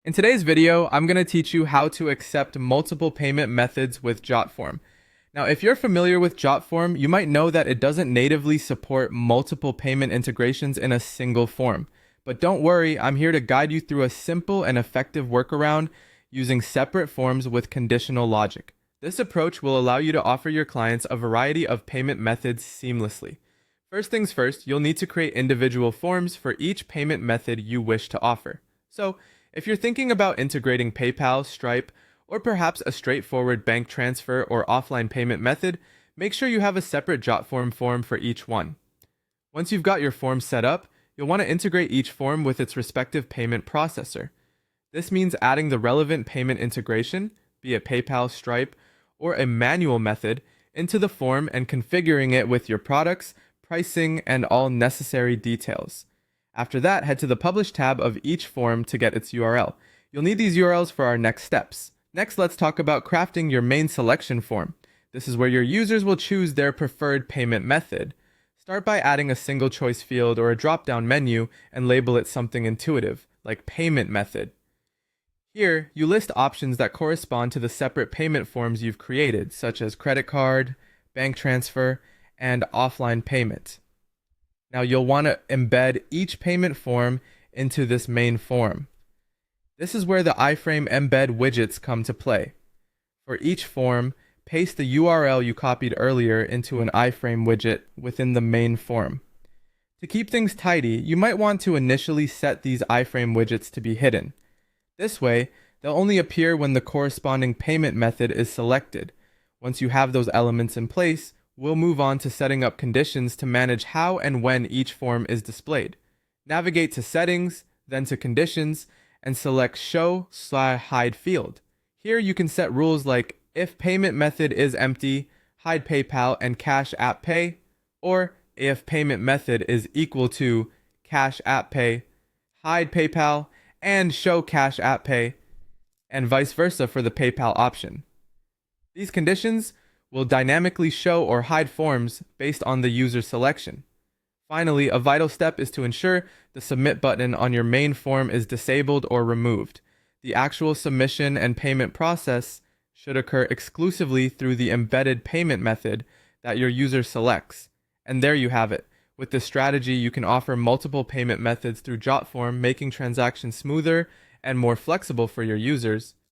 In today's video, I'm going to teach you how to accept multiple payment methods with Jotform. Now, if you're familiar with Jotform, you might know that it doesn't natively support multiple payment integrations in a single form. But don't worry, I'm here to guide you through a simple and effective workaround using separate forms with conditional logic. This approach will allow you to offer your clients a variety of payment methods seamlessly. First things first, you'll need to create individual forms for each payment method you wish to offer. So, if you're thinking about integrating PayPal, Stripe, or perhaps a straightforward bank transfer or offline payment method, make sure you have a separate Jotform form for each one. Once you've got your form set up, you'll want to integrate each form with its respective payment processor. This means adding the relevant payment integration, be it PayPal, Stripe, or a manual method, into the form and configuring it with your products, pricing, and all necessary details. After that, head to the Publish tab of each form to get its URL. You'll need these URLs for our next steps. Next, let's talk about crafting your main selection form. This is where your users will choose their preferred payment method. Start by adding a single choice field or a drop-down menu and label it something intuitive, like Payment Method. Here, you list options that correspond to the separate payment forms you've created, such as credit card, bank transfer, and offline payment. Now you'll want to embed each payment form into this main form. This is where the iframe embed widgets come to play. For each form, paste the URL you copied earlier into an iframe widget within the main form. To keep things tidy, you might want to initially set these iframe widgets to be hidden. This way, they'll only appear when the corresponding payment method is selected. Once you have those elements in place, we'll move on to setting up conditions to manage how and when each form is displayed. Navigate to Settings, then to Conditions, and select Show/Hide field. Here you can set rules like if payment method is empty, hide PayPal and Cash App Pay, or if payment method is equal to Cash App Pay, hide PayPal, and show Cash App Pay, and vice versa for the PayPal option. These conditions will dynamically show or hide forms based on the user selection. Finally, a vital step is to ensure the submit button on your main form is disabled or removed. The actual submission and payment process should occur exclusively through the embedded payment method that your user selects. And there you have it. With this strategy, you can offer multiple payment methods through Jotform, making transactions smoother and more flexible for your users.